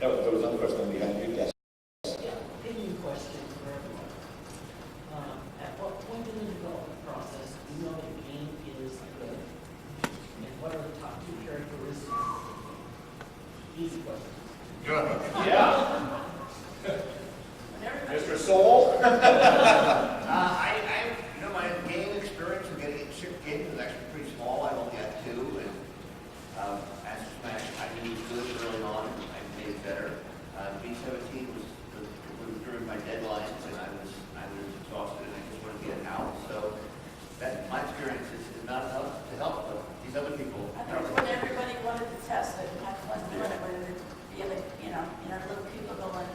No, there was another question behind you. Yes. Yeah, opinion question for everyone. At what point in the development process do you know the game is good? And what are the top 2 characteristics of the game? Easy question. Yeah. Mr. Sohl? My game experience of getting it shipped in is actually pretty small. I only had 2, and as Smash, I knew it was good early on, and I made it better. B17 was during my deadlines, and I was exhausted, and I just wanted to get it out. So that my experience is not enough to help these other people. I think when everybody wanted to test it, and had fun doing it, when it'd be like, in our little cubicle, and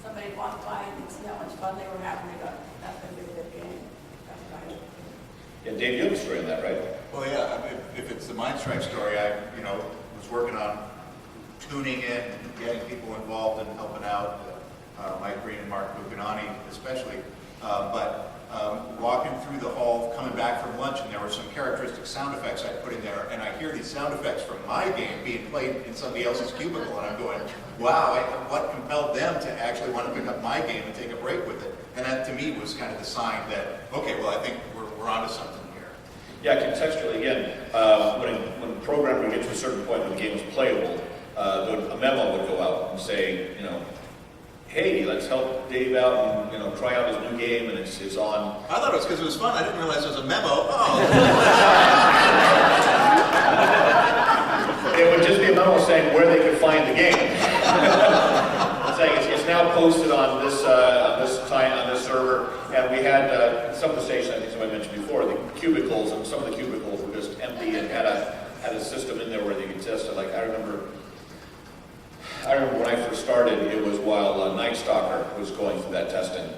somebody walked by and they'd see how much fun they were having, they go, that's going to be a good game. That's right. Yeah, Dave, you have a story on that, right? Well, yeah, I mean, if it's the Mind Strike story, I, was working on tuning in, getting people involved and helping out, Mike Breen and Mark Roney especially. But walking through the hall, coming back from lunch, and there were some characteristic sound effects I put in there, and I hear these sound effects from my game being played in somebody else's cubicle, and I'm going, wow, what compelled them to actually want to pick up my game and take a break with it? And that, to me, was kind of the sign that, okay, well, I think we're onto something here. Yeah, contextually, again, when the programmer would get to a certain point when the game was playable, a memo would go out and say, hey, let's help Dave out and try out his new game, and it's on. I thought it was because it was fun. I didn't realize it was a memo. Oh. It would just be a memo saying where they could find the game. Saying it's now posted on this server, and we had some of the stations, I think somebody mentioned before, the cubicles, and some of the cubicles were just empty and had a system in there where they could test it. Like I remember when I first started, it was while Night Stalker was going through that testing,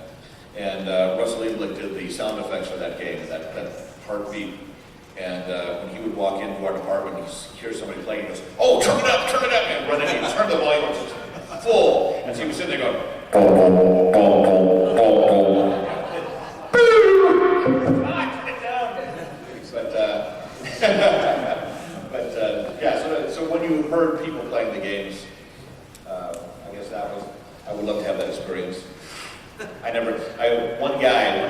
and Russell Eblick did the sound effects for that game, that heartbeat. And when he would walk into our department, he'd hear somebody playing, he goes, "Oh, turn it up!" And run in and turn the volume up to full. And so he was sitting there going, yeah, so when you heard people playing the games, I guess I would love to have that experience. One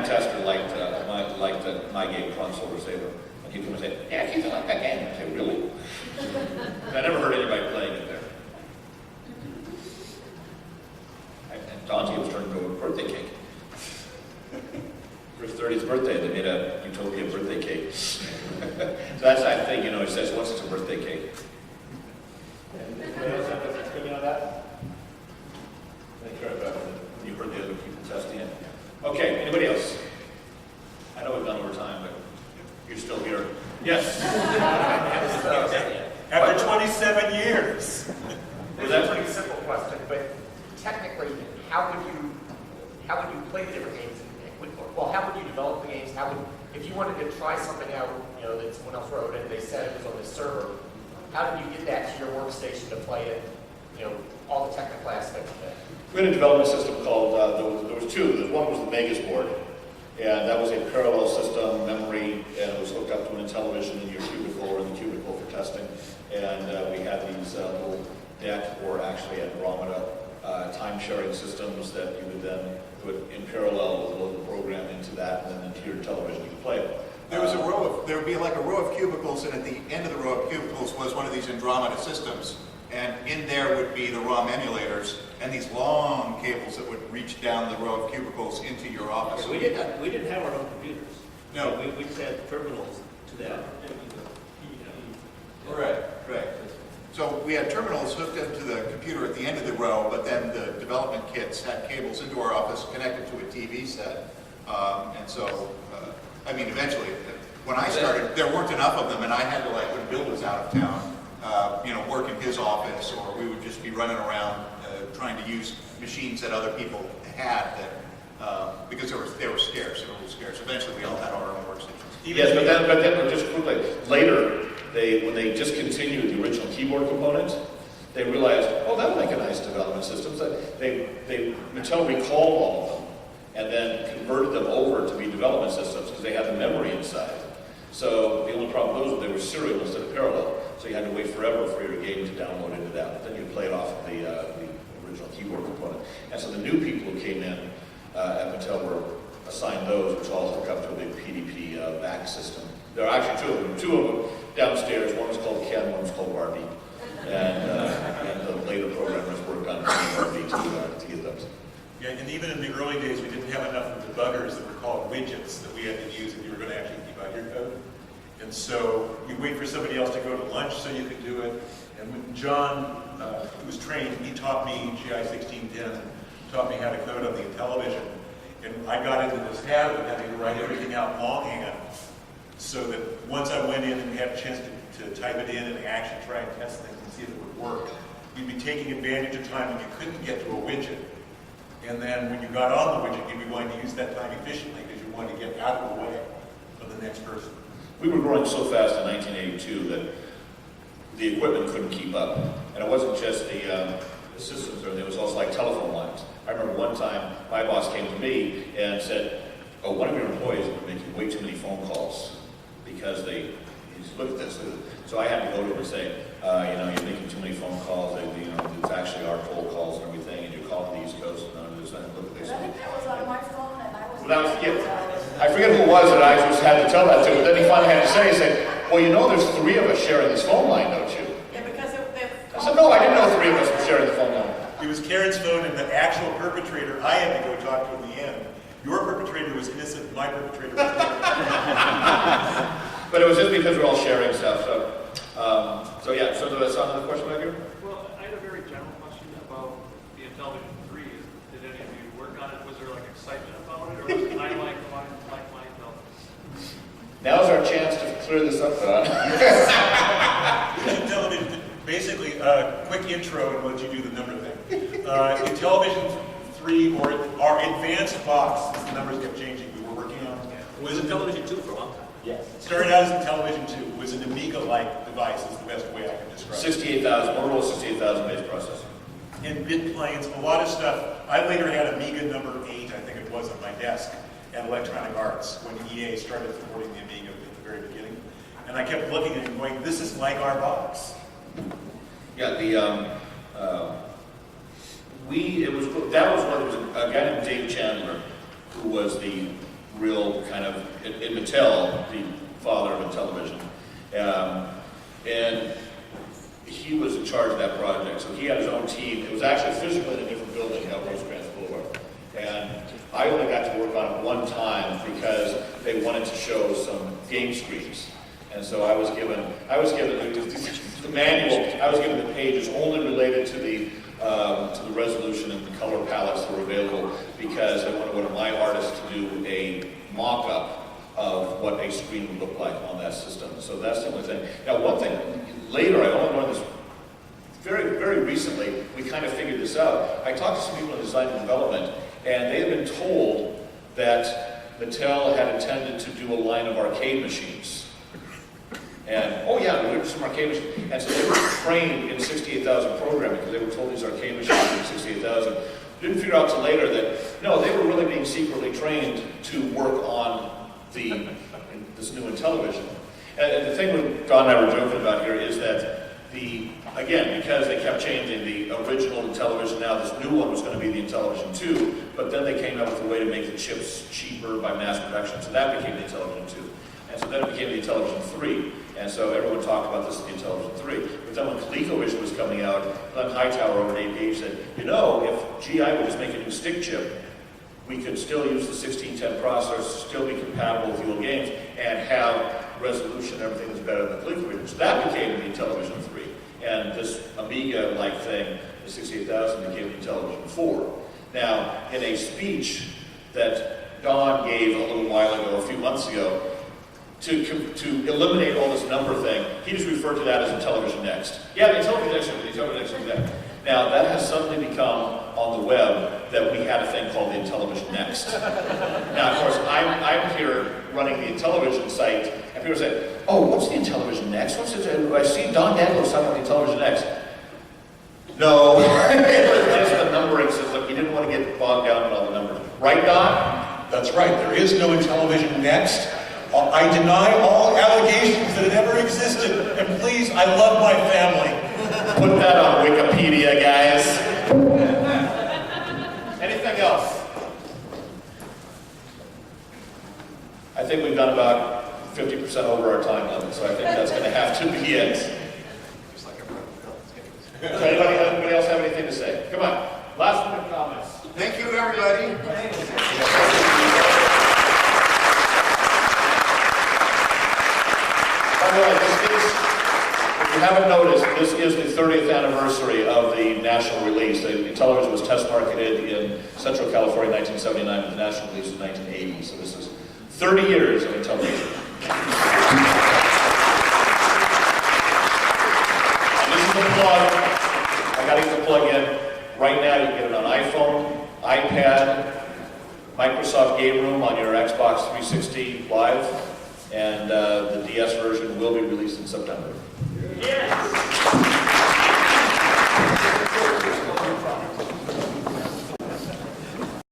tester liked my game, Tron Silver Saber. And he'd come and say, yeah, kids like that game. I say, really? And I never heard anybody playing it there. And Dante was turned into a birthday cake. For his 30th birthday, they made a Utopia birthday cake. So that's that thing, it says, once it's a birthday cake. Anybody else have an opinion on that? You heard the other people testing it. Okay, anybody else? I know we've gone over time, but you're still here. Yes. After 27 years. It's a pretty simple question, but technically, how would you play the different games? Well, how would you develop the games? If you wanted to try something out, that someone else wrote and they said it was on this server, how did you get that to your workstation to play it? All the technical aspects of it. We had a development system called, there was 2. One was the Vegas board, and that was a parallel system, memory, and it was hooked up to an Intellivision in your cubicle or in the cubicle for testing. And we had these little DEC, or actually Andromeda, time-sharing systems that you would then put in parallel load the program into that, and then into your television you could play it. There would be like a row of cubicles, and at the end of the row of cubicles was one of these Andromeda systems. And in there would be the ROM emulators and these long cables that would reach down the row of cubicles into your office. We didn't have our own computers. No. We just had terminals to that. Right. So we had terminals hooked into the computer at the end of the row, but then the development kits had cables into our office connected to a TV set. Eventually, when I started, there weren't enough of them, and I had to, when Bill was out of town, work in his office, or we would just be running around trying to use machines that other people had because they were scarce. They were a little scarce. Eventually, we all had our own workstations. Yes, but then just quickly, later, when they discontinued the original keyboard component, they realized, oh, that would make a nice development system. So Mattel recalled all of them and then converted them over to be development systems because they had the memory inside. So the only problem with those was they were serial instead of parallel. So you had to wait forever for your game to download into that. But then you play it off of the new people who came in at Mattel were assigned those, which all hook up to a big PDP back system. There are actually two of them downstairs. One was called Ken, one was called Barbie. And the later programmers worked on Barbie to get those. Yeah, and even in the early days, we didn't have enough of the debuggers that were called widgets that we had to use if you were going to actually debug your code. And so you wait for somebody else to go to lunch so you could do it. And when John, who was trained, he taught me GI 1610, taught me how to code on the Intellivision. And I got into this habit of having to write everything out longhand, so that once I went in and had a chance to type it in and actually try and test things and see if it would work, you'd be taking advantage of time when you couldn't get to a widget. And then when you got on the widget, you'd be wanting to use that time efficiently because you wanted to get out of the way of the next person. We were growing so fast in 1982 that the equipment couldn't keep up. And it wasn't just the systems, it was also like telephone lines. I remember one time my boss came to me and said, "Oh, one of your employees has been making way too many phone calls because he said, look at this. So I had to go to him and say, you're making too many phone calls. It's actually our cold calls and everything, and you're calling the East Coast, and there's nothing. Look at this." But I think that was on my phone, and I was. Well, I forget who it was that I just had to tell that to, but then he finally had to say, he said, "Well, there's three of us sharing this phone line, don't you?" Yeah, because I said, "No, I didn't know three of us were sharing the phone line." It was Karen's phone, and the actual perpetrator I had to go talk to in the end. Your perpetrator was innocent, my perpetrator was guilty. But it was just because we're all sharing stuff. So yeah. So there's another question back here. Well, I had a very general question about the Intellivision 3. Did any of you work on it? Was there like excitement about it, or was it kind of like my Intellivision? Now's our chance to clear this up, Don. Intellivision, basically, quick intro and let you do the number thing. Intellivision 3, or our advanced box, as the numbers kept changing, we were working on. Was Intellivision 2 for a long time? Yes. Started out as Intellivision 2. It was an Amiga-like device, is the best way I can describe it. 68,000, Warhol 68,000 base processor. And bit planes, a lot of stuff. I later had Amiga number 8, I think it was, on my desk at Electronic Arts when EA started supporting the Amiga at the very beginning. And I kept looking at it and going, this is like our box. Yeah, that was a guy named Dave Chandler, who was the real kind of, in Mattel, the father of Intellivision. And he was in charge of that project, so he had his own team. It was actually physically in a different building out Rosecrans Boulevard. And I only got to work on it one time because they wanted to show some game screens. And so I was given the manual, I was given the pages only related to the resolution and the color palettes that were available, because I wanted one of my artists to do a mock-up of what a screen would look like on that system. So that's the only thing. Now, one thing, later, I only learned this very, very recently, we kind of figured this out. I talked to some people in design and development, and they had been told that Mattel had intended to do a line of arcade machines. And, oh yeah, we were some arcade machines. And so they were trained in 68,000 programming, because they were told these arcade machines in 68,000. Didn't figure out till later that, no, they were really being secretly trained to work on this new Intellivision. And the thing that Don and I were joking about here is that again, because they kept changing the original Intellivision, now this new one was going to be the Intellivision 2, but then they came up with a way to make the chips cheaper by mass production, so that became the Intellivision 2. And so then it became the Intellivision 3. And so everyone talked about this as the Intellivision 3. But then when ColecoVision was coming out, Glenn Hightower over at APH said, if GI would just make a new stick chip, we could still use the 1610 processor, still be compatible with the old games, and have resolution and everything that's better than the ColecoVision. So that became the Intellivision 3. And this Amiga-like thing, the 68,000, became the Intellivision 4. Now, in a speech that Don gave a little while ago, a few months ago, to eliminate all this number thing, he just referred to that as Intellivision Next. Yeah, the Intellivision Next, the Intellivision Next is that. Now, that has suddenly become on the web that we had a thing called the Intellivision Next. Now, of course, I'm here running the Intellivision site, and people say, "Oh, what's the Intellivision Next? What's it? I see Don Daglow talking about the Intellivision Next." No, it's just the numbering system. He didn't want to get bogged down in all the numbers. Right, Don? That's right, there is no Intellivision Next. I deny all allegations that it ever existed, and please, I love my family. Put that on Wikipedia, guys. come on. Last minute comments. Thank you, everybody. By the way, this is, if you haven't noticed, this is the 30th anniversary of the national release. The Intellivision was test marketed in Central California in 1979, but the national release was 1980. So this is 30 years of Intellivision. And this is the plug. I got to get the plug in. Right now, you can get it on iPhone, iPad, Microsoft Game Room on your Xbox 360 Live, and the DS version will be released in September. Yes.